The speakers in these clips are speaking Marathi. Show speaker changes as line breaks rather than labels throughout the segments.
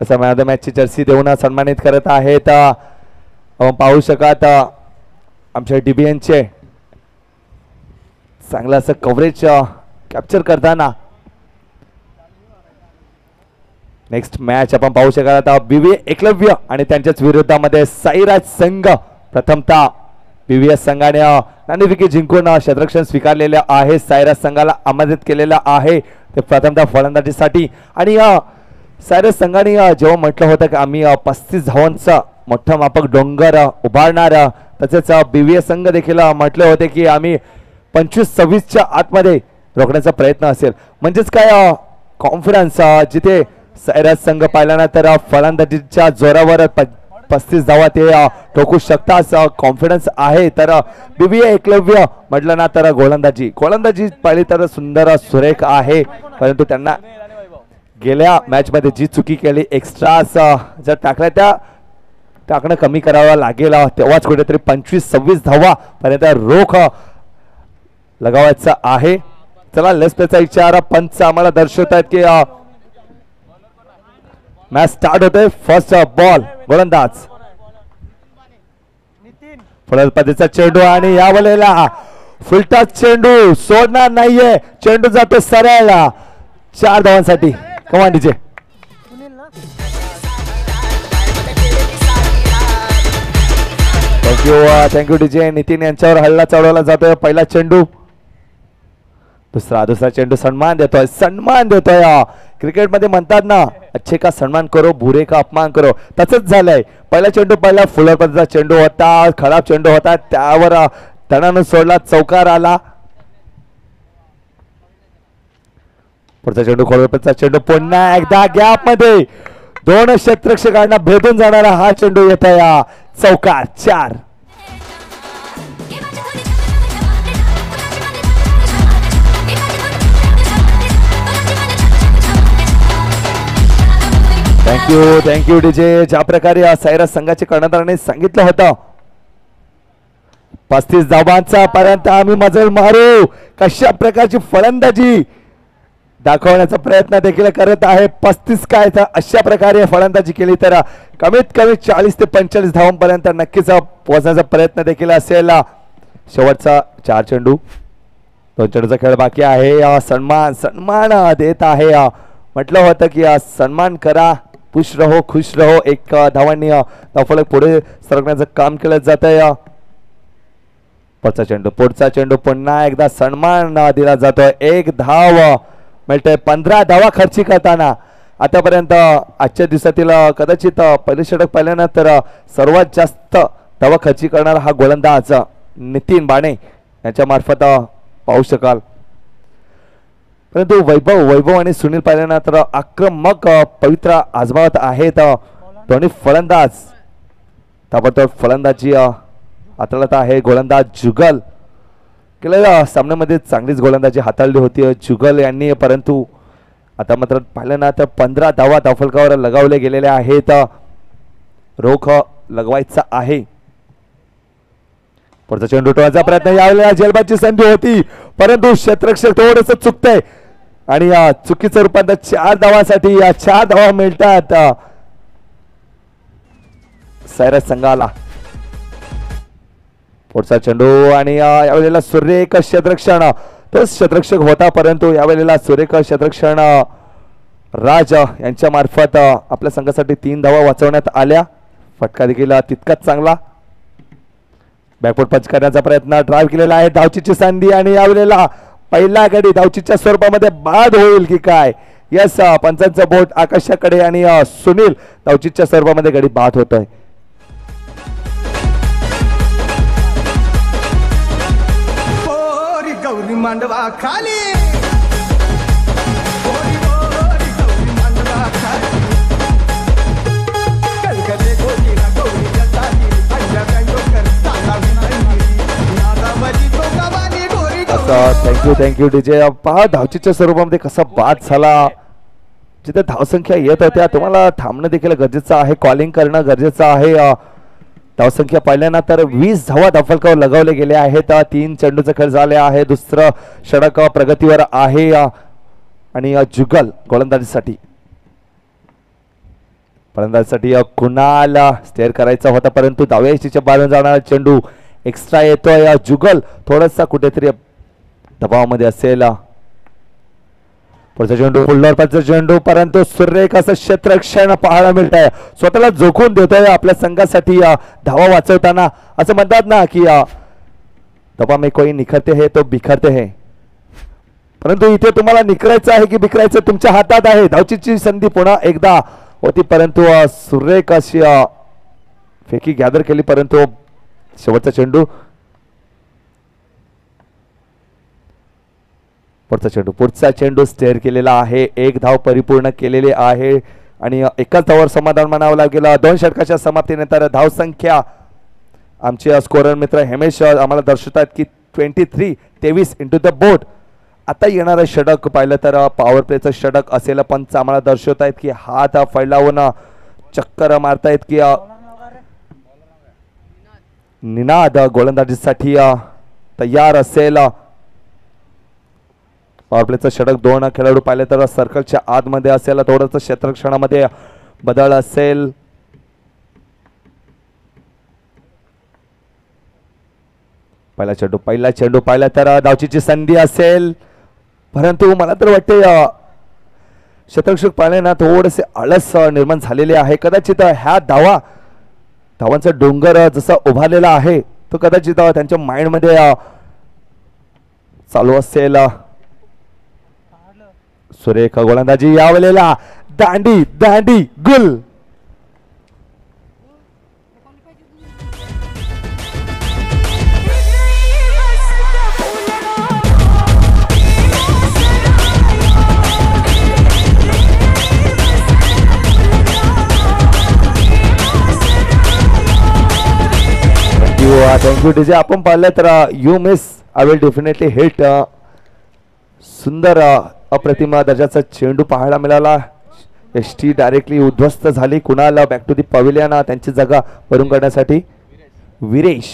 असं मॅन ऑफ द मॅचची जर्सी देऊन सन्मानित करत आहेत. आपण पाहू शकत आमच्या DBNचे चांगलं असं कव्हरेज कॅप्चर करताना. नेक्स्ट मॅच आपण पाहू शकाल आता BVA एकलव्य आणि त्यांच्याच विरोधामध्ये साईराज संघ. प्रथमतः BVS संघाने नाणेफेकी जिंकून क्षेत्ररक्षण स्वीकारलेले आहे. साईराज संघाला आमंत्रित केलेलं आहे ते प्रथमतः फलंदाजीसाठी. आणि साईराज संघाने जेव्हा म्हटलं होतं की आम्ही 35 धावांचा मोठा मापक डोंगर उभारणार, तसेच BVS संघ देखील म्हटले होते की आम्ही 25-26च्या आतमध्ये रोखण्याचा प्रयत्न असेल. म्हणजेच काय कॉन्फिडन्स जिथे साईराज संघ पाहिल्यानंतर फलंदाजीच्या जोरावर 35 धावा ते ठोकू शकतात कॉन्फिडन्स आहे. तर BVA एकलव्य म्हटलं ना तर गोलंदाजी पाहिली तर सुंदर सुरेख आहे. परंतु त्यांना गेल्या मॅच मध्ये जी चुकी केली, एक्स्ट्रास जर टाकल्या त्या टाकणं कमी करावं लागेल, तेव्हाच कुठेतरी 25-26 धावा पर्यंत रोख लगावायचा आहे. चला लेट्स प्लेचा विचार पंच आम्हाला दर्शवत आहेत की मॅच स्टार्ट होते. फर्स्ट बॉल गोलंदाज फलंदाजीचा चेंडू आणि या वेळेला फुलटा चेंडू सोडणार नाहीये. चेंडू जातो सरळ 4 धावांसाठी. कमान डीजे. Thank you DJ. नितीन यांच्यावर हल्ला चढवला जातोय. पहिला चेंडू, दुसरा चेंडू सन्मान देतोय. क्रिकेटमध्ये म्हणतात ना, अच्छे का सन्मान करो बुरे का अपमान करो, तसंच झालंय. पहिला चेंडू पहिला फुलर पद्धतीचा चेंडू होता, खराब चेंडू होता, त्यावर तणानं सोडला, चौकार आला. पुढचा चेंडू खोलवरचा चेंडू पुन्हा एकदा गॅप मध्ये 2 क्षेत्ररक्षकांना भेदून जाणारा हा चेंडू येत आहे. चौकार 4. Thank you DJ. ज्या प्रकारे साईराज संघाच्या कर्णधाराने सांगितलं होतं 35 धावांचा पर्यंत आम्ही मजल मारू, कशा प्रकारची फलंदाजी दाखवण्याचा प्रयत्न देखील करत आहे. 35 काय तर अशा प्रकारे फलंदाजी केली तर कमीत कमी 40 ते 45 धावांपर्यंत नक्कीच पोहोचण्याचा प्रयत्न देखील असेल. शेवटचा 4 चेंडू, 2 चेंडूचा खेळ बाकी आहे. सन्मान देत आहे. म्हटलं होतं की सन्मान करा, खुश रहो. 1 धावांनी धावफलक पुढे सरकण्याचं काम केलं जात आहे. पुढचा चेंडू पुन्हा एकदा सन्मान दिला जातोय. 1 धाव मिळते. 15 धावा खर्ची करताना आतापर्यंत आजच्या दिवसातील कदाचित पहिले षटक पाहिल्यानंतर सर्वात जास्त धावा खर्ची करणारा हा गोलंदाज नितीन बाणे यांच्या मार्फत पाहू शकाल. परंतु वैभव आणि सुनील पाहिल्यानंतर आक्रमक पवित्र आजमावत आहेत. दोन्ही फलंदाज ताबडतोब फलंदाजी हाताळत आहे. गोलंदाज जुगल गेल्या सामन्यामध्ये चांगलीच गोलंदाजी हाताळली होती जुगल यांनी, परंतु आता मात्र पाहिलं ना तर 15 धावा धावफलकावर लगावले गेलेले आहेत. रोख लगवायचा आहे. पुढचा चेंडू टोळाचा प्रयत्न, यावेळेला जेलबादची संधी होती परंतु क्षेत्ररक्षक थोडंसं चुकतंय आणि या चुकीचं रूपांतर 4 धावांसाठी 4 धावा मिळतात साईराज संघाला. पुढचा चेंडू आणि यावेळेला सुरेख क्षेत्ररक्षण, तोच क्षेत्ररक्षक होता परंतु यावेळेला सुरेख क्षेत्ररक्षण राज यांच्या मार्फत आपल्या संघासाठी 3 धावा वाचवण्यात आल्या. फटका देखील तितकाच चांगला. बॅकफूट पंच करण्याचा प्रयत्न, ड्राइव्ह केलेला आहे. धावचीची संधी आणि यावेळेला पहिला गडी धावचीच्या स्वरूपामध्ये बाद होईल की काय. यस, पंचांचं बोट आकाशाकडे आणि सुनील धावचीच्या स्वरूपामध्ये गडी बाद होतोय.
मांडवा खाली
थँक्यू डीजे. पहा धावचीच्या स्वरूपामध्ये कसा बाद झाला. जिथे धावसंख्या येत होत्या तुम्हाला थांबणं देखील गरजेचं आहे, कॉलिंग करणं गरजेचं आहे. धावसंख्या पाहिल्यानंतर 20 धावा धावफलकावर लगावले गेले आहेत. 3 चेंडूचे खेळ झाले आहे. दुसरं षटक प्रगतीवर आहे आणि जुगल गोलंदाजीसाठी फलंदाजीसाठी कुणाल स्टेअर करायचा होता परंतु डाव्या यष्टीच्या बाजूने जाणारा चेंडू एक्स्ट्रा येतोय. जुगल थोडासा कुठेतरी दबावामध्ये असेल. पुढचा चेंडू फुलडॉरचा चेंडू परंतु सुरेख असं क्षेत्ररक्षण पाहायला मिळत आहे. स्वतःला जोखून देतोय आपल्या संघासाठी धावा वाचवताना. असं म्हणतात ना की दबा में कोई निखरते है तो बिखरते है, परंतु इथे तुम्हाला निखरायचं आहे की बिखरायचं तुमच्या हातात आहे. धावचीची संधी पुन्हा एकदा होती परंतु सुरेख अशी फेकी गॅदर केली परंतु शेवटचा चेंडू पुढचा चेंडू स्टेअर केलेला आहे. 1 धाव परिपूर्ण केलेली आहे आणि एकाच धावावर समाधान मानावं लागेल. 2 षटकाच्या समाप्तीनंतर धावसंख्या आमचे स्कोरर मित्र हेमेश आम्हाला दर्शवतात की 23 इंटू द बोर्ड. आता येणारं षटक पाहिलं तर पॉवर प्लेचं षटक असेल. पंच आम्हाला दर्शवत आहेत की हात फैलावून चक्कर मारतायत की निनाद गोलंदाजीसाठी तयार असेल. पॉवर प्लेचं षटक 2 खेळाडू पाहिले तर सर्कलच्या आतमध्ये असेल. थोडंसं क्षेत्ररक्षणामध्ये बदल असेल. पहिला चेंडू पाहिला तर धावचीची संधी असेल परंतु मला तर वाटते क्षेत्ररक्षक पाहिले ना थोडेसे आळस निर्माण झालेले आहे. कदाचित ह्या धावांचा डोंगर जसा उभारलेला आहे तो कदाचित त्यांच्या माइंड मध्ये चालू असेल. सुरेख गोलंदाजी यावेळेला दांडी दांडी गुल. Thank you DJ. आपण पाहिलं तर you miss I will definitely hit. सुंदर अप्रतिम दर्जाचा चेंडू पाहायला मिळाला. एसटी डायरेक्टली उद्ध्वस्त झाली. कुणाला बॅक टू दी पवेलियन त्यांची जागा भरून काढण्यासाठी विरेश.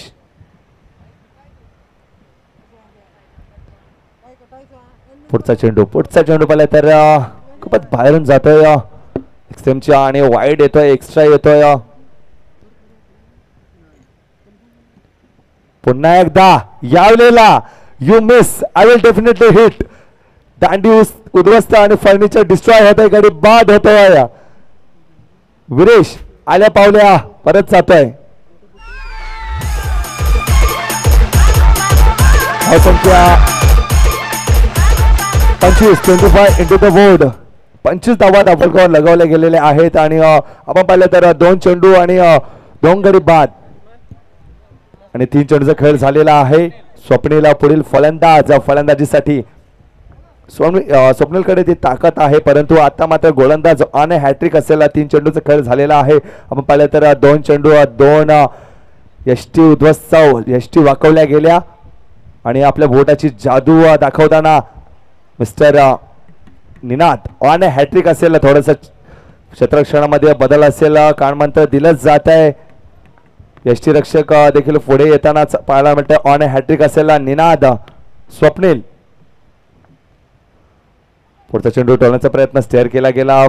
पुढचा चेंडू पाहिला तर खूपच बाहेरून जातोय एक्स्ट्रीमच्या आणि वाईड येतोय एक्स्ट्रा येतोय. पुन्हा एकदा यावेळेला you miss I will definitely hit. दांडी उद्ध्वस्त आणि फर्निचर डिस्ट्रॉय होत आहे. गाडी बाद होतोय. विरेश आल्या पावल्या परत जातोय. संख्या 25 इंटू द बोर्ड. 25 धावा धावफलकावर लगावल्या गेलेल्या आहेत आणि आपण पाहिलं तर 2 चेंडू आणि 2 गडी बाद आणि 3 चेंडूचा खेळ झालेला आहे. स्वप्नीला पुढील फलंदाजीसाठी स्वप्नीलकडे ती ताकद आहे परंतु आता मात्र गोलंदाज आणि हॅट्रिक असेल. 3 चेंडूचा खेळ झालेला आहे. आपण पाहिलं तर 2 चेंडू 2 यष्टी उद्ध्वस्त यष्टी वाकवल्या गेल्या आणि आपल्या बोटाची जादू दाखवताना मिस्टर निनाद आणि हॅट्रिक असेल. थोडंसं क्षेत्ररक्षणामध्ये बदल असेल. कानमंत्र दिलंच जात आहे. यष्टी रक्षक देखील पुढे येतानाच पाहायला मिळतं. ऑन हॅट्रिक असेल निनाद. स्वप्नील पुढचा चेंडू टोलण्याचा प्रयत्न स्टेअर केला गेला.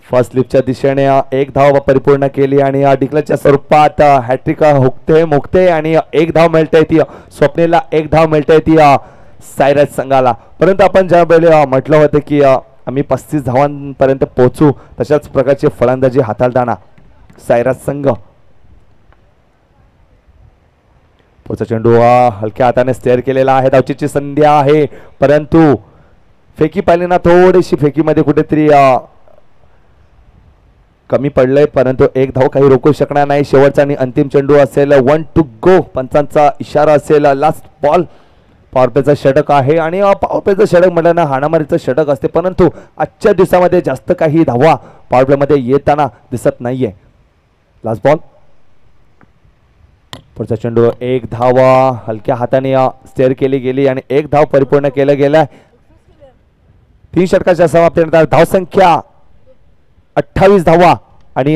फर्स्ट स्लिपच्या दिशेने 1 धाव परिपूर्ण केली आणि डिक्लेअरच्या स्वरूपात हॅट्रिक मुकते आणि 1 धाव मिळते ती स्वप्नीलला. 1 धाव मिळते ती सायराज संघाला. परंतु आपण ज्या वेळेला म्हटलं होतं की आम्ही 35 धावांपर्यंत पोहोचू तशाच प्रकारची फलंदाजी हाताळताना सायराज संघ. पुढचा चेंडू हलक्या हाताने स्टेअर केलेला आहे. धावचीची संधी आहे परंतु फेकी पाहिली ना थोडीशी फेकीमध्ये कुठेतरी कमी पडलंय परंतु 1 धाव काही रोखू शकणार नाही. शेवटचा आणि अंतिम चेंडू असेल. 1 टू गो. पंचांचा इशारा असेल. Last ball. पॉवर प्लेचं षटक आहे आणि पॉवर प्लेचं षटक म्हटलं हाणामारीचं षटक असते परंतु आजच्या दिवसामध्ये जास्त काही धावा पॉवर प्लेमध्ये येताना दिसत नाहीये. Last ball. पुढचा चेंडू 1 धाव हलक्या हाताने स्टेअर केली गेली आणि 1 धाव परिपूर्ण केलं गेलं. 3 षटकाच्या समाप्तीनंतर धावसंख्या 28 धावा आणि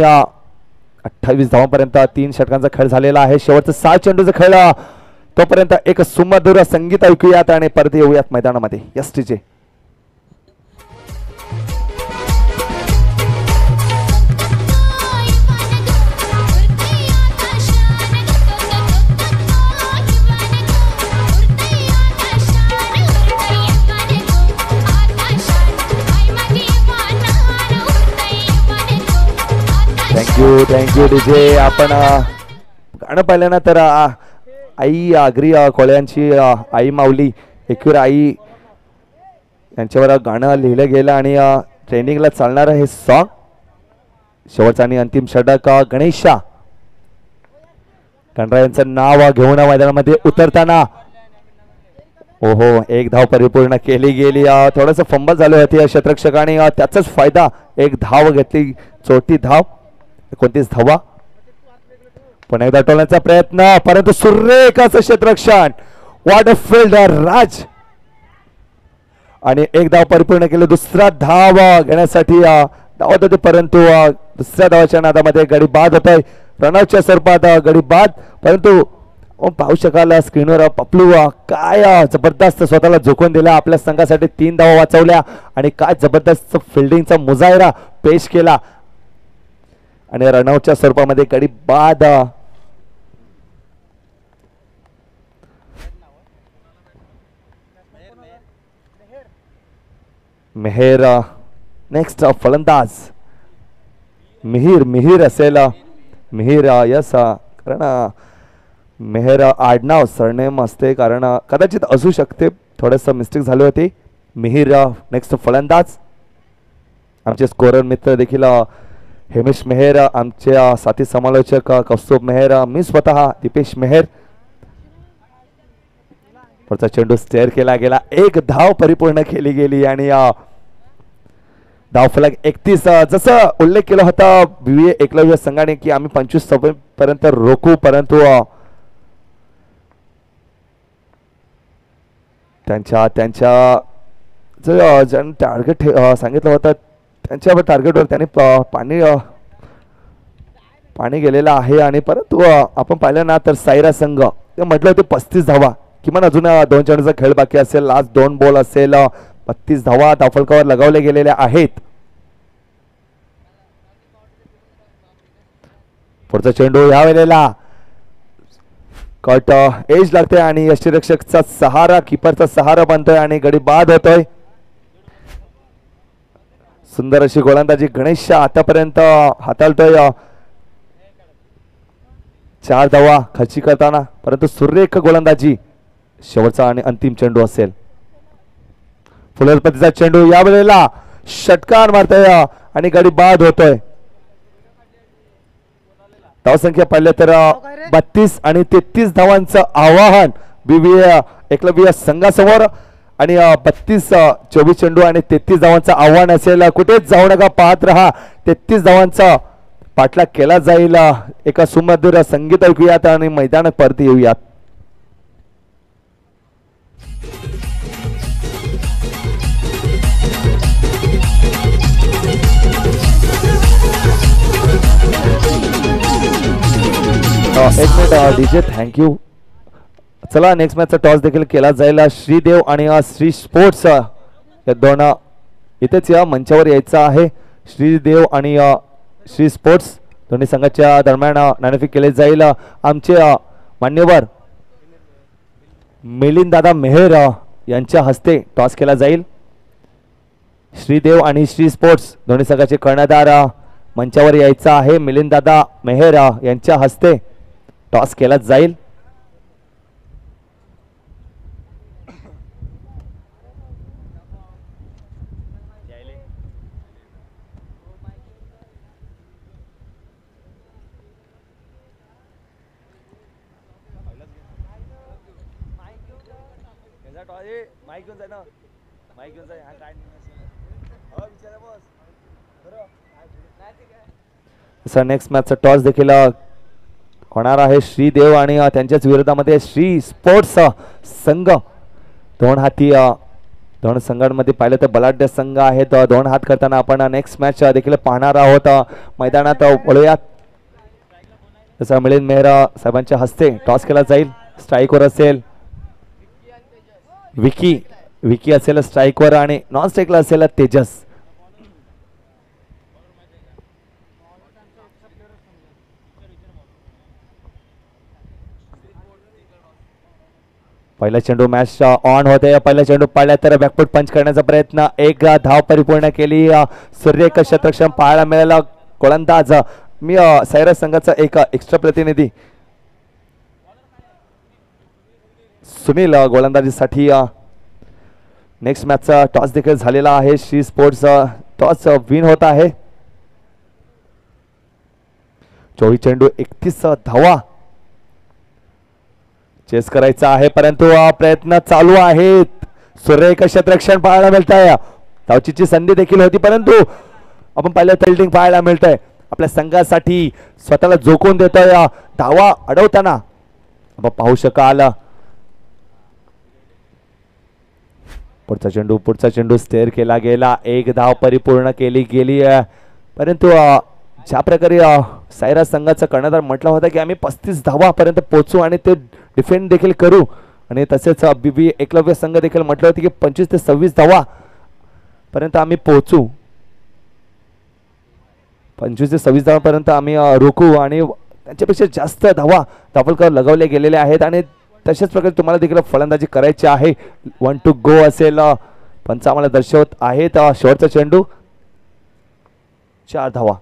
28 धावांपर्यंत 3 षटकांचा खेळ झालेला आहे. शेवटचा 6 चेंडूचा खेळ तोपर्यंत एक सुमधुर संगीत ऐकूयात आणि परत येऊयात मैदानामध्ये. Yes TJ. Thank you DJ. आपण गाणं पाहिलं ना तर आई आगरी कोळ्यांची आई माऊली एकवीर आई यांच्यावर गाणं लिहिलं गेलं आणि ट्रेनिंगला चालणारं हे सॉन्ग. शेवटचा आणि अंतिम षटक गणेशा गणरायांचं नाव घेऊन मैदानामध्ये उतरताना ओहो एक धाव परिपूर्ण केली गेली. थोडंसं फंबल झालं होती क्षेत्ररक्षकाने त्याचाच फायदा. एक धाव घेतली चोटी धाव 29 धावा. पुन्हा एकदा टोलण्याचा प्रयत्न परंतु सुरेख असं क्षेत्ररक्षण. व्हॉट अ फिल्डर राज. आणि एक धाव परिपूर्ण केले. दुसरा धाव घेण्यासाठी धावत होते परंतु दुसऱ्या धावाच्या नादामध्ये गडी बाद होत आहे. रनआउटच्या स्वरूपात गडी बाद. परंतु पाहू शकाल स्क्रीनवर पपलू काय जबरदस्त स्वतःला झोकून दिला. आपल्या संघासाठी 3 धावा वाचवल्या आणि काय जबरदस्त फिल्डिंगचा मुजाहिरा पेश केला आणि रनआउटच्या स्वरूपामध्ये गडी बाद. मेहर नेक्स्ट फलंदाज मिहीर असेल. मिहीर यस कारण मेहर आडनाव सरनेम असते कारण कदाचित असू शकते. थोडंसं मिस्टेक झाली होती. मिहीर नेक्स्ट फलंदाज. आमचे स्कोरर मित्र देखील हेमेश मेहर, आमचे साथी समालोचक कौस्तुभ मेहर, मी स्वतः दीपेश मेहर. पुढचा चेंडू स्टेअर केला गेला. एक धाव परिपूर्ण केली गेली आणि धाव फलक 31. जसं उल्लेख केला होता BVA एकलव्य संघाने की आम्ही 25 पर्यंत रोखू परंतु त्यांच्या ज्यांनी टार्गेट सांगितलं होतं त्यांच्या टार्गेटवर त्यांनी पाणी गेलेलं आहे. आणि परंतु आपण पाहिलं ना तर सायरा संघ म्हटलं होते 35 धावा किमान अजून 2 चेंडूचा खेळ बाकी असेल. लास्ट 2 बॉल असेल. 32 धावा धावफलकावर लगावले गेलेल्या आहेत. पुढचा चेंडू या वेळेला कट एज लागते आणि यष्टीरक्षकचा सहारा कीपरचा सहारा बनतोय आणि गडी बाद होतोय. सुंदर अशी गोलंदाजी गणेश आतापर्यंत हाताळतोय. 4 धावा खर्ची करताना परंतु सुरेख गोलंदाजी. शेवटचा आणि अंतिम चेंडू असेल. फुलरपतीचा चेंडू या वेळेला षटकार मारतोय आणि गडी बाद होतोय. धावसंख्या पाहिलं तर 32 आणि 33 धावांचं आवाहन BVA एकलव्य संघासमोर आणि 32-24 चेंडू आणि 33 धावांचं आव्हान असेल. कुठेच जाऊ नका, पाहत रहा. 33 धावांचा पाठलाग केला जाईल. एका सुमधुर संगीत ऐकूयात आणि मैदानात परत येऊयात. एक मिनिट डीजे थँक्यू. चला नेक्स्ट मॅचचा टॉस देखील केला जाईल. श्रीदेव आणि श्री स्पोर्ट्स या दोन इथेच या मंचावर यायचं आहे. श्रीदेव आणि श्री स्पोर्ट्स दोन्ही संघाच्या दरम्यान नाणेफेक केले जाईल. आमचे मान्यवर मिलिंद दादा मेहर यांच्या हस्ते टॉस केला जाईल. श्रीदेव आणि श्री स्पोर्ट्स दोन्ही संघाचे कर्णधार मंचावर यायचं आहे. मिलिंद दादा मेहर यांच्या हस्ते टॉस केला जाईल. नेक्स्ट मॅचचा टॉस देखील होणार आहे. श्रीदेव आणि त्यांच्याच विरोधामध्ये श्री स्पोर्ट्स संघ. दोन हाती दोन संघांमध्ये पाहिलं तर बलाढ्य संघ आहेत. दोन हात करताना आपण नेक्स्ट मॅच देखील पाहणार आहोत. मैदानात वळूयात. तसा मिलिंद मेहरा साहेबांच्या हस्ते टॉस केला जाईल. स्ट्राईकवर असेल विकी असेल स्ट्राईकवर आणि नॉन स्ट्राईकला असेल तेजस. पहिला चेंडू मॅच ऑन होते. पहिला चेंडू पाळला तर बॅकफूट पंच करण्याचा प्रयत्न. एक धाव परिपूर्ण केली. सूर्यक क्षेत्ररक्षण पाहायला मिळालं. गोलंदाज मी सायराज संघाचा एक एक्स्ट्रा प्रतिनिधी सुनील गोलंदाजीसाठी नेक्स्ट मॅचचा टॉस देखील झालेला आहे. श्री स्पोर्ट्स टॉस विन होत आहे. 24 चेंडू 31 धावा चेस करायचा आहे परंतु प्रयत्न चालू आहेत. सूर्यक क्षेत्ररक्षण पाहायला मिळत आहे. धावचीची संधी देखील होती परंतु आपण पाहिलं फिल्डिंग पाहायला मिळत आहे. आपल्या संघासाठी स्वतःला झोकून देतोय. धावा अडवताना आपण पाहू शकाल. पुढचा चेंडू स्टेअर केला गेला. एक धाव परिपूर्ण केली गेली परंतु ज्या प्रकारे सायराज संघाचा कर्णधार म्हटला होता की आम्ही 35 धावापर्यंत पोहोचू आणि ते डिफेंड देखील करू आणि तसेच बीबी एकलव्य संघ देखील म्हटलं होतं की 25 ते 26 धावा पर्यंत आम्ही पोहोचू. 25 ते 26 धावापर्यंत आम्ही रोखू आणि त्यांच्यापेक्षा जास्त धावा धावफलकावर लगवले गेलेले आहेत आणि तशाच प्रकारे तुम्हाला देखील फलंदाजी करायची आहे. 1 to go असेल. पंच आम्हाला दर्शवत आहेत. शेवटचा चेंडू 4 धावा.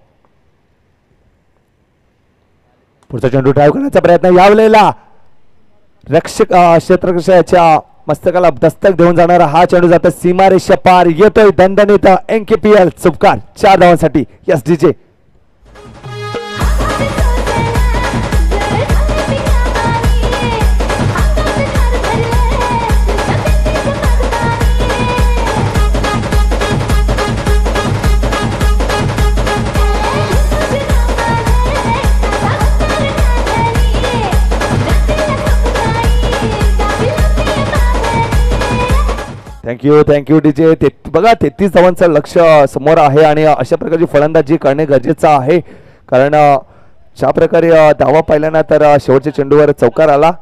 पुढचा चेंडू ड्राईव्ह करण्याचा प्रयत्न. यावलेला रक्षक क्षेत्ररक्षकाच्या मस्तकाला दस्तक देऊन जाणारा हा चेंडू जातो सीमारेषा पार. येतोय दणदणीत NKPL चुपकार 4 धावांसाठी SDJ. Thank you DJ. बघा 33 धावांचं लक्ष समोर आहे आणि अशा प्रकारची फलंदाजी करणे गरजेचं आहे कारण ज्या प्रकारे धावा पाहिल्यानंतर शेवटच्या चेंडूवर चौकार आला.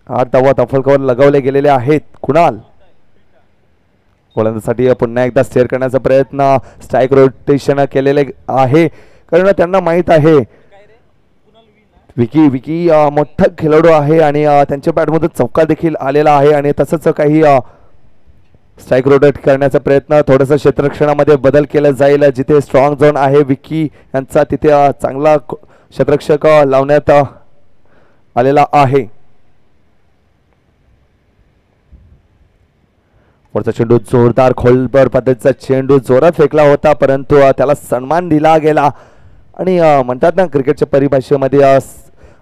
8 धावा धावफलकावर लगवले गेलेले आहेत. कुणाल गोलंदाजीसाठी पुन्हा एकदा स्टेअर करण्याचा प्रयत्न. स्ट्राईक रोटेशन केलेले आहे कारण त्यांना माहित आहे विकी मोठा खेळाडू आहे आणि त्यांच्या बॅटमधून चौकार देखील आलेला आहे आणि तसंच काही स्ट्राईक रोटेट करण्याचा प्रयत्न. थोडंसं क्षेत्ररक्षणामध्ये बदल केला जाईल. जिथे स्ट्रॉंग झोन आहे विकी यांचा तिथे चांगला क्षेत्ररक्षक लावण्यात आलेला आहे. पुढचा चेंडू जोरदार खोलवर पद्धतीचा चेंडू जोरात फेकला होता परंतु त्याला सन्मान दिला गेला आणि म्हणतात ना क्रिकेटच्या परिभाषेमध्ये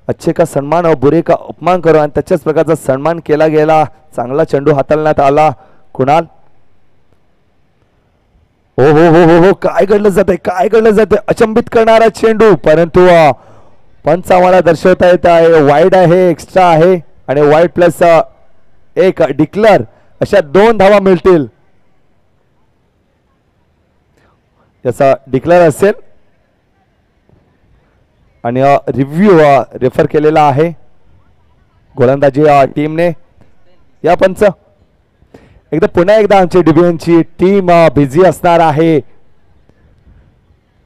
अच्छे का सन्मान और बुरे का अपमान करो आणि त्याच्याच प्रकारचा सन्मान केला गेला. चांगला चेंडू हाताळण्यात आला. कुणाल हो हो हो हो हो काय घडलं जाते अचंबित करणारा चेंडू परंतु पंच आम्हाला दर्शवता येत आहे वाईड आहे एक्स्ट्रा आहे आणि वाईड प्लस एक डिक्लेअर अशा 2 धावा मिळतील. याचा डिक्लेअर असेल आणि रिव्ह्यू रेफर केलेला आहे गोलंदाजी टीमने. या पंच पुन्हा एकदा आमची डिबियनची टीम बिझी असणार आहे.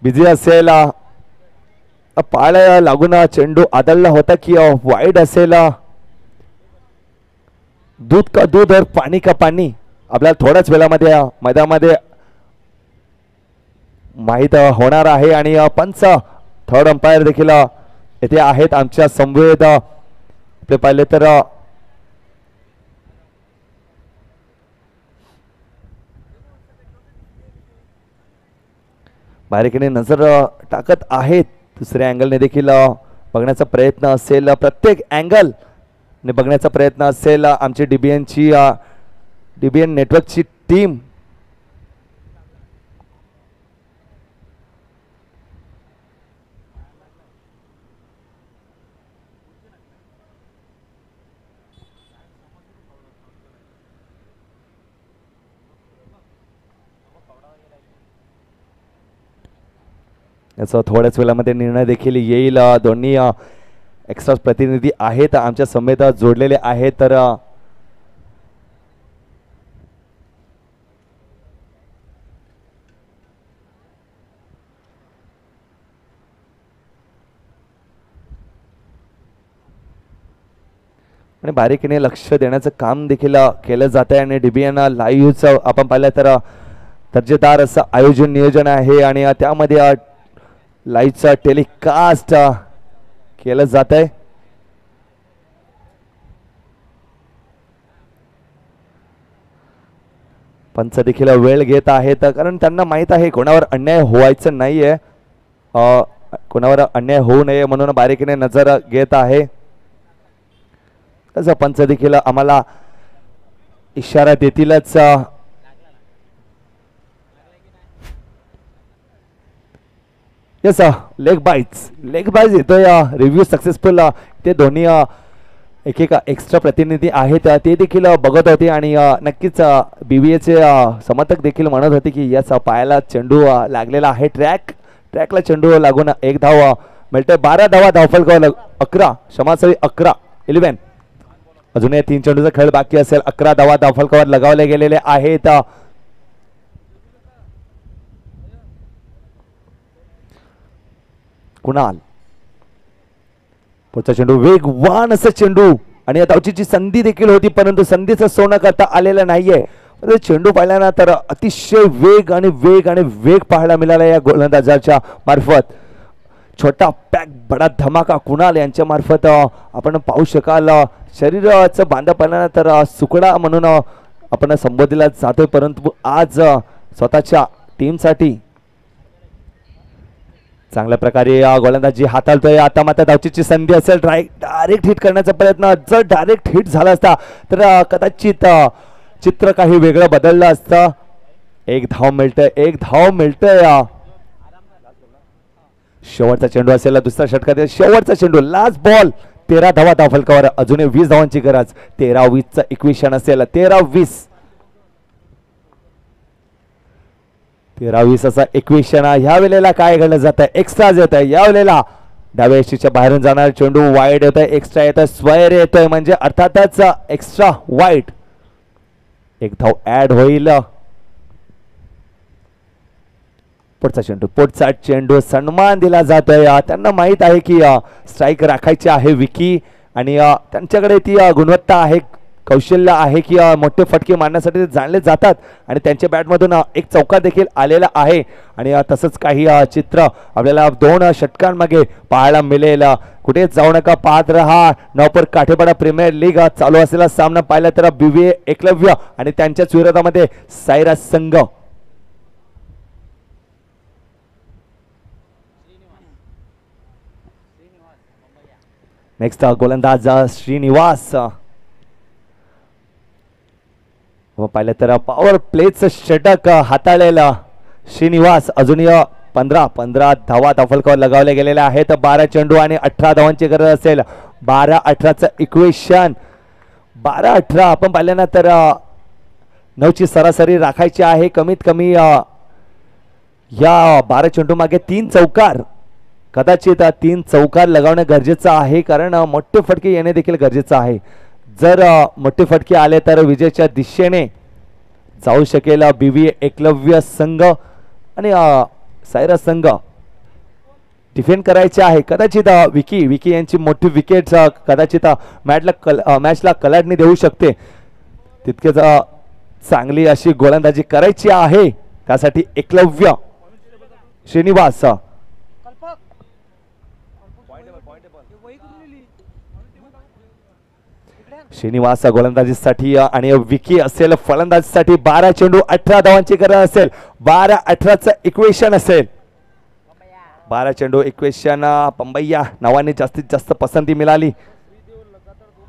बिझी असेल. पाळ्या लागून चेंडू आदळला होता की वाईड असेल. दूध का दूध और पाणी का पाणी आपल्याला थोड्याच वेळामध्ये मैदानामध्ये माहित होणार आहे आणि पंच थर्ड अंपायर देखील येथे आहेत आमच्या संवेद. आपले पाहिले तर बारीकीने नजर टाकत आहेत. दुसऱ्या अँगलने देखील बघण्याचा प्रयत्न असेल. प्रत्येक अँगल ने बघण्याचा प्रयत्न असेल. आमची डीबीएन नेटवर्कची टीम याचा थोड्याच वेळामध्ये निर्णय देखील येईल. दोन्ही एक्स्ट्रा प्रतिनिधी आहेत आमच्या समेत जोडलेले आहेत. तर आणि बारीकीने लक्ष देण्याचं काम देखील केलं जात आहे. आणि DBN लाईव्हचं आपण पाहिलं तर दर्जेदार असं आयोजन नियोजन आहे आणि त्यामध्ये लाईव्हचं टेलिकास्ट केलं जात आहे. पंच देखील वेळ घेत आहेत कारण त्यांना माहित आहे कोणावर अन्याय व्हायचं नाहीये, कोणावर अन्याय होऊ नये म्हणून बारीकीने नजर घेत आहे. तसं पंच देखील आम्हाला इशारा देतीलच. येस, लेग बाईट्स येतोय. Review successful. ते दोन्ही एक एक्स्ट्रा प्रतिनिधी आहेत ते देखील बघत होते आणि नक्कीच BVAचे समर्थक देखील म्हणत होते की याचा पायाला चेंडू लागलेला आहे. ट्रॅकला चेंडू लागून एक धाव मिळते. 12 धावा धावफलकावर 11 क्षमासवी 11 अजून 3 चेंडूचा खेळ बाकी असेल. 11 धावा धावफलकावर लगावले गेलेले आहेत. कुणाल पुढचा चेंडू वेगवान असं चेंडू आणि धावचीची संधी देखील होती परंतु संधीचं सोनं करता आलेलं नाहीये. चेंडू पाहिल्यानंतर अतिशय वेग पाहायला मिळाला या गोलंदाजाच्या मार्फत. छोटा पॅक बडा धमाका कुणाल यांच्या मार्फत आपण पाहू शकाल. शरीराचं बांधा पाहिल्यानंतर सुकडा म्हणून आपण संबोधला जातोय परंतु आज स्वतःच्या टीमसाठी चांगल्या प्रकारे गोलंदाजी हाताळतोय. आता मात्र धावचीची संधी असेल. डायरेक्ट हिट करण्याचा प्रयत्न. जर डायरेक्ट हिट झाला असता तर कदाचित चित्र काही वेगळं बदललं असतं. एक धाव मिळतंय. शेवटचा चेंडू असेल दुसऱ्या षटकात. शेवटचा चेंडू लास्ट बॉल. 13 धावा धावफलकावर. अजून 20 धावांची गरज. 13-20चं इक्वेशन असेल. 13-20 असा इक्वेशन. ह्या वेळेला काय घडलं जात आहे? एक्स्ट्रा येत आहे. या वेळेला डाव्या यष्टीच्या बाहेरून जाणार चेंडू वाईड येतोय. एक्स्ट्रा येतोय. स्क्वेअर येतोय म्हणजे अर्थातच एक्स्ट्रा वाईड. एक धाव ऍड होईल. पुढचा चेंडू सन्मान दिला जातोय. त्यांना माहित आहे की स्ट्राईक राखायची आहे विकी आणि त्यांच्याकडे ती गुणवत्ता आहे, कौशल्य आहे की मोठे फटके मारण्यासाठी ते जाणले जातात आणि त्यांच्या बॅटमधून एक चौकार देखील आलेला आहे. आणि तसंच काही चित्र आपल्याला 2 षटकांमागे पाहायला मिळेल. कुठे जाऊ नका, पाहत रहा. नवपर काठेपाडा प्रीमियर लीग चालू असलेला सामना पाहिला तर BVA एकलव्य आणि त्यांच्याच विरोधामध्ये साईराज संघ. नेक्स्ट गोलंदाज श्रीनिवास. पाहिलं तर पॉवर प्लेचं षटक हाताळलेला श्रीनिवास. अजूनही 15 धावा धावफलकावर लगावले गेलेले आहेत. 12 चेंडू आणि 18 धावांची गरज असेल. 12-18चं इक्वेशन. 12-18 आपण पाहिल्यानंतर 9ची सरासरी राखायची आहे कमीत कमी. या 12 चेंडू मागे 3 चौकार. कदाचित 3 चौकार लगावणं गरजेचं आहे कारण मोठे फटके येणे देखील गरजेचं आहे. जर मोठे फटके आले तर विजयाच्या दिशेने जाऊ शकेल BVA एकलव्य संघ आणि सायराज संघ. डिफेंड करायचे आहे. कदाचित विकी यांची मोठी विकेट कदाचित मॅचला कलाटणी देऊ शकते. तितकेच चांगली अशी गोलंदाजी करायची आहे. त्यासाठी एकलव्य श्रीनिवास. श्रीनिवास गोलंदाजीसाठी आणि विकी असेल फलंदाजीसाठी. 12 चेंडू 18 धावांची गरज असेल. 12-18चं इक्वेशन असेल. 12 चेंडू इक्वेशन. पंबैया नावाने जास्तीत जास्त पसंती मिळाली.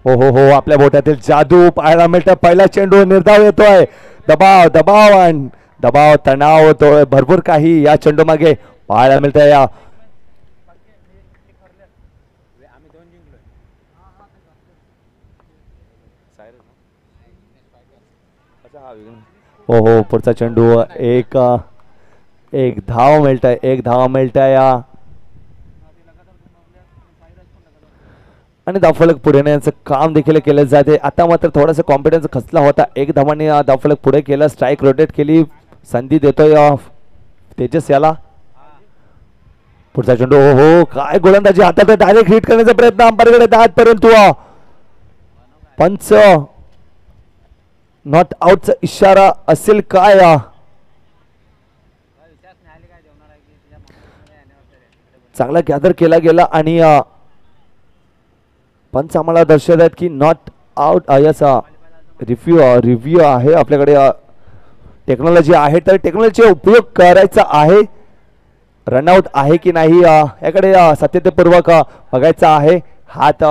हो आपल्या बोटातील जादू पाहायला मिळतं. पहिला चेंडू निर्धाव येतोय. दबाव तणाव होतोय. भरपूर काही या चेंडू मागे पाहायला मिळतंय. पुढचा चेंडू एक एक धाव मिळतंय, एक धाव मिळतंय आणि धावफलक पुढे नेण्याचं काम देखील केलं जाते. आता मात्र थोडासा कॉन्फिडन्स खचला होता. एक धावांनी धावफलक पुढे केलं, स्ट्राईक रोटेट केली, संधी देतोय तेजस याला. पुढचा चेंडू, हो काय गोलंदाजी हातात, डायरेक्ट हिट करण्याचा प्रयत्न अंपायरकडे दात, परंतु पंच नॉट आउटचा इशारा असेल काय. चांगला गॅदर केला गेला आणि पंच आम्हाला दर्शवत आहेत की नॉट आउट. याचा रिव्ह्यू आहे आपल्याकडे. टेक्नॉलॉजी आहे तर टेक्नॉलॉजीचा उपयोग करायचा आहे. रनआउट आहे की नाही याकडे सातत्यपूर्वक बघायचा आहे. हात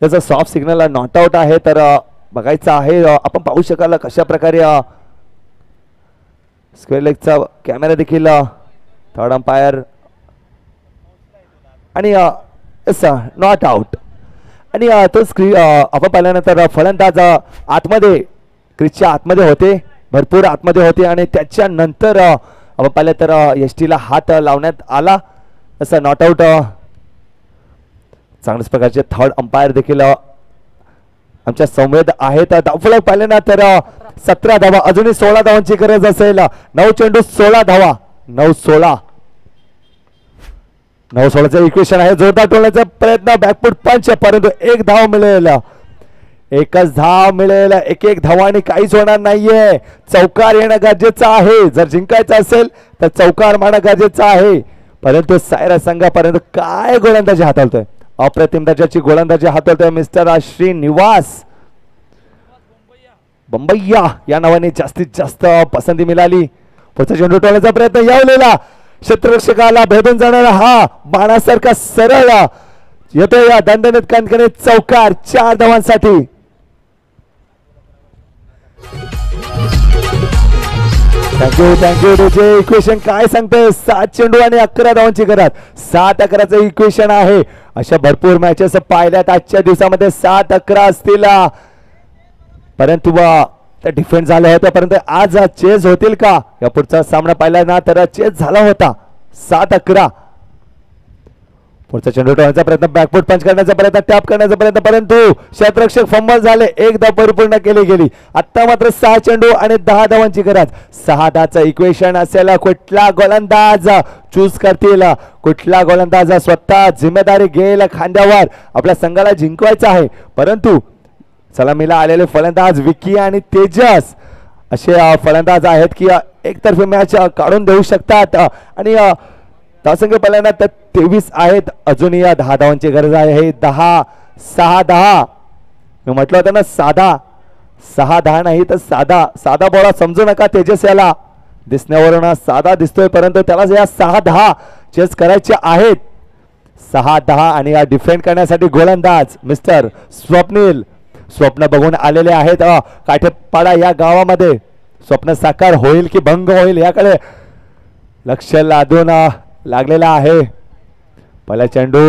याचा सॉफ्ट सिग्नल नॉट आउट आहे तर बघायचं आहे. आपण पाहू शकाल कशा प्रकारे स्क्वेअर लेगचा कॅमेरा देखील थर्ड अंपायर आणि नॉट आउट. आणि तो आपण पाहिल्यानंतर फलंदाज आतमध्ये क्रिजच्या आतमध्ये होते, भरपूर आतमध्ये होते आणि त्याच्यानंतर आपण पाहिलं तर एसटीला हात लावण्यात आला. असं नॉट आउट. चांगल्याच प्रकारचे थर्ड अंपायर देखील आमच्या संवेद आहेत. धावफलक पाहिलं ना तर 17 धावा, अजूनही 16 धावांची गरज असेल. 9 चेंडू 16 धावा, 9-16 9-16चं इक्वेशन आहे. जोरदार टोलण्याचा प्रयत्न, बॅकफूट पंच, परंतु एक धाव मिळेल, एकच धाव मिळेल. एक धावांनी काहीच होणार नाहीये. चौकार येणं गरजेचं आहे. जर जिंकायचं असेल तर चौकार मारणं गरजेचं आहे. परंतु सायरा संघापर्यंत काय गोलंदाजी हाताळतोय, अप्रतिम दर्जाची गोलंदाजी हाताळतोय मिस्टर श्रीनिवास बंबैया या नावाने जास्तीत जास्त पसंती मिळाली. पुढचा चेंडू टोलण्याचा प्रयत्न, यावलेला क्षेत्ररक्षकाला भेदून जाणारा हा बाणासारखा सरळ येतोय या दणदणीत कणकणीत चौकार 4 धावांसाठी. Thank you DJ. इक्वेशन काय सांगतोय, 7 चेंडू आणि 11 धावांची गरज, 7-11चं इक्वेशन आहे. अशा भरपूर मॅचेस पाहिल्यात आजच्या दिवसामध्ये, 7-11 असतील, परंतु त्या डिफेंड झालं होतं. परंतु आज चेज होतील का, या पुढचा सामना पाहिला ना तर चेज झाला होता. 7-11. पुढचा चेंडू टोळण्याचा प्रयत्न, बॅकफूट पंच करण्याचा प्रयत्न, टॅप करण्याचा प्रयत्न, परंतु क्षेत्ररक्षक फंबल झाले, एक धाव परिपूर्ण केली गेली. आता मात्र 6 चेंडू आणि 10 धावांची गरज, 6 धावाचं इक्वेशन असेल. कुठला गोलंदाज चूज करतील, कुठला गोलंदाज स्वतः जिम्मेदारी घेईल खांद्यावर, आपल्या संघाला जिंकवायचं आहे. परंतु सलामीला आलेले फलंदाज विकी आणि तेजस असे फलंदाज आहेत की एकतर्फी मॅच काढून देऊ शकतात. आणि धावसंख्या पाहिल्यानं तर 23 आहेत, अजूनही 10 धावांची गरज आहे. 10-6-10 मी म्हटलं होतं ना, 6-10 नाही तर साधा बोळा समजू नका. तेजस याला दिसण्यावरून साधा दिसतोय, परंतु त्याला या 6-10 चेस करायचे आहेत. 6-10 आणि या डिफेंड करण्यासाठी गोलंदाज मिस्टर स्वप्न बघून आलेले आहेत. काठेपाडा या गावामध्ये स्वप्न साकार होईल की भंग होईल याकडे लक्ष लादून लागलेला आहे. पहिला चेंडू,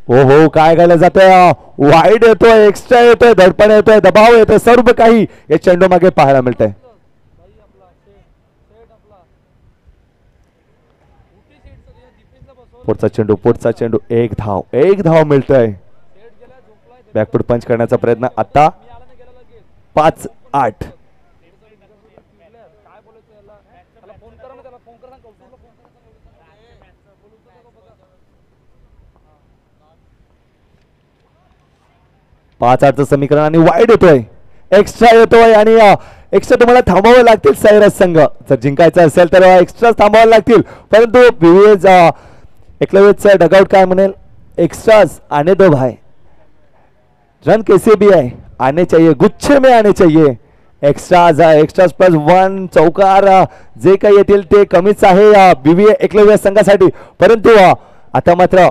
हो काय केलं जातोय, वाईड येतोय, एक्स्ट्रा येतोय, धडपण येतोय, दबाव येतोय, सर्व काही या चेंडू मागे पाहायला मिळतंय. पुढचा चेंडू एक धाव मिळतोय. बॅकफूट पंच करण्याचा प्रयत्न, आता 5-8. चं समीकरण आणि वाईड येतोय, एक्स्ट्रा येतोय आणि एक्स्ट्रा तुम्हाला थांबावं लागतील. सायराज संघ जर जिंकायचं असेल तर एक्स्ट्रा थांबावं लागतील. परंतु बीव्हीएज एकलव्यचं डगआउट काय म्हणेल, एक्स्ट्राज आने दो भाई, रन कैसे भी है आने चाहिए, गुच्छे में आने चाहिए. एक्स्ट्राज +1 चौकार जे काही येतील ते कमीच आहे बीव्हीए एकलव्य संघासाठी. परंतु आता मात्र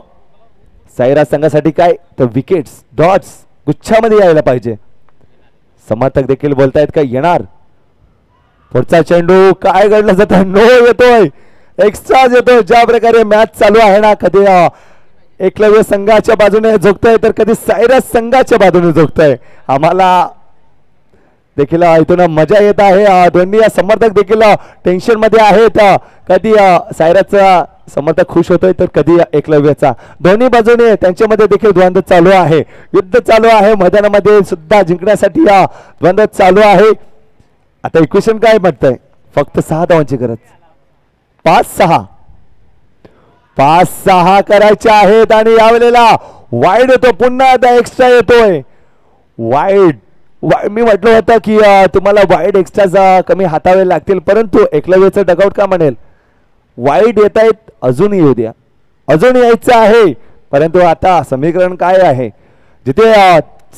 सायराज संघासाठी काय तर विकेट्स, डॉट्स गुच्छामध्ये यायला पाहिजे. समर्थक देखील बोलतायत का येणार. पुढचा चेंडू काय घडलं जातं, नो येतोय, एक्स्ट्राज येतोय. ज्या प्रकारे मॅच चालू आहे ना, कधी एकलव्य संघाच्या बाजूने झोकतंय तर कधी सायरस संघाच्या बाजूने झोकतंय. आम्हाला देखील इथून मजा येत आहे. दोन्ही समर्थक देखील टेन्शन मध्ये आहेत. कधी सायरसचा समर्थक खुश होतोय तर कधी एकलव्याचा. दोन्ही बाजूने त्यांच्यामध्ये देखील द्वंद्व चालू आहे. युद्ध चालू आहे. मैदानामध्ये सुद्धा जिंकण्यासाठी द्वंद्व चालू आहे. आता इक्वेशन काय म्हणतंय? फक्त 6 धावांची गरज. 5-6 करायचे आहेत आणि यावेळेला वाईड येतो. पुन्हा आता एक्स्ट्रा येतोय. वाईड मी म्हटलं होतं की तुम्हाला वाईड एक्स्ट्रा कमी हातावे लागतील, परंतु एकलव्याचं डगआउट का म्हणेल? वाईड येत आहेत, अजून येऊ द्या, अजून यायचं आहे. परंतु आता समीकरण काय आहे? जिथे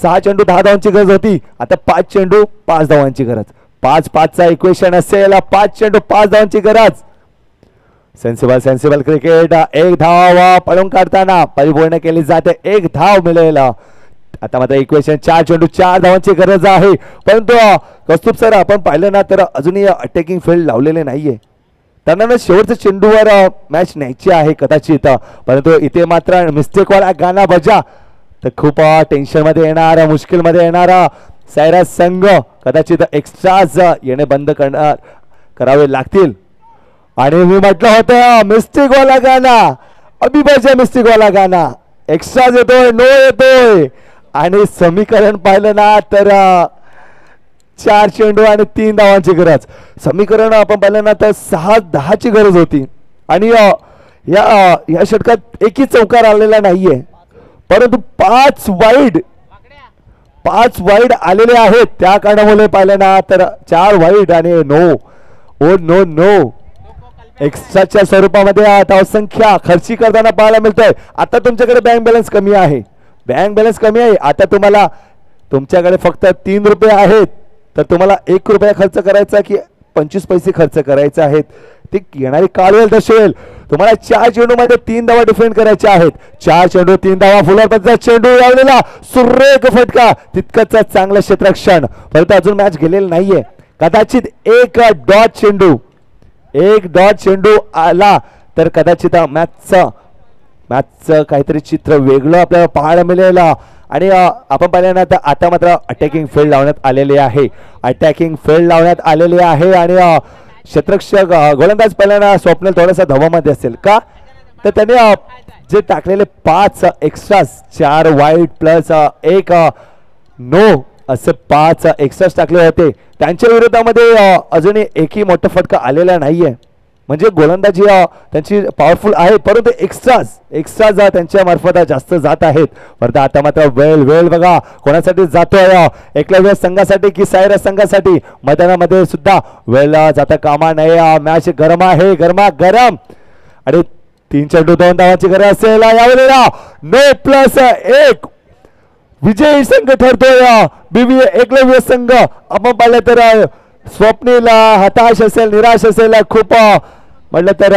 6 चेंडू 10 धावांची गरज होती, आता 5 चेंडू 5 धावांची गरज. 5-5चा इक्वेशन असेल. 5 चेंडू 5 धावांची गरज. Sensible cricket. 1 धाव पळून काढताना परिपूर्ण केली जाते. 1 धाव मिळेल. आता मात्र इक्वेशन 4 चेंडू 4 धावांची गरज आहे. परंतु कौस्तुभ सर आपण पाहिलं ना तर अजूनही अटॅकिंग फील्ड लावलेले नाहीये. त्यांना शेवटच्या चेंडूवर मॅच न्यायची आहे कदाचित. परंतु इथे मात्र मिस्टेक वाला गाणा बजा तर खूप टेन्शन मध्ये येणार, मुश्किल मध्ये येणारा सायरस संघ कदाचित एक्स्ट्राज येणे बंद करावे लागतील. आणि मी म्हटलं होतं मिस्टेक वाला गाणा, अभिभाज्य मिस्टेक वाला गाणा. एक्स्ट्राज येतोय, नो येतोय. आणि समीकरण पाहिलं ना तर 4 चेंडू आणि 3 धावांची गरज. समीकरण आपण पाहिलं ना तर 6-10ची गरज होती. आणि या षटकात एकही चौकार आलेला नाहीये. परंतु 5 वाईड आलेले आहेत. त्या कारणामुळे पाहिलं ना तर 4 वाईड आणि नो एक्स्ट्राच्या स्वरूपामध्ये धावसंख्या खर्ची करताना पाहायला मिळतंय. आता तुमच्याकडे बँक बॅलन्स कमी आहे. आता तुम्हाला तुमच्याकडे फक्त 3 रुपये आहेत तर तुम्हाला 1 रुपया खर्च करायचा की 25 पैसे खर्च करायचे आहेत ती येणारी काळवेळ दर्शवेल. तुम्हाला 4 चेंडू मध्ये 3 धावा डिफेंड करायच्या आहेत. 4 चेंडू 3 धावा. फुलरपचा चेंडू यावेळेला सुरेख फटका, तितकंच चांगलं क्षेत्ररक्षण. परंतु अजून मॅच गेलेलं नाहीये. कदाचित एक डॉट चेंडू आला तर कदाचित मॅचचं काहीतरी चित्र वेगळं आपल्याला पाहायला मिळेल. आणि आपण पाहिलं ना तर आता मात्र अटॅकिंग फील्ड लावण्यात आलेले आहे. आणि क्षेत्ररक्षक गोलंदाज पहिल्यांदा स्वप्नील थोडासा धावामध्ये असेल का तर त्याने जे टाकलेले 5 एक्स्ट्रास, 4 वाईड प्लस 1 नो असे 5 एक्स्ट्रास टाकले होते. त्यांच्या विरोधामध्ये अजूनही एकही मोठा फटका आलेला नाहीये. म्हणजे गोलंदाजी त्यांची पॉवरफुल आहे, परंतु एक्स्ट्राज त्यांच्या मार्फत जास्त जात आहेत. परंतु आता मात्र वेळ बघा कोणासाठी जातोय, एकलव्य संघासाठी की सायरस संघासाठी. मैदानामध्ये सुद्धा वेळ जाता कामा नये. मॅच गरम आहे, गरम. आणि 3 चेंडू 2 धावांची गरज असेल. यावेळेला नो प्लस 1 विजयी संघ ठरतोय बीबी एकलव्य संघ. आपण पाहिलं तर स्वप्नील हताश असेल, निराश असेल, खूप म्हटलं तर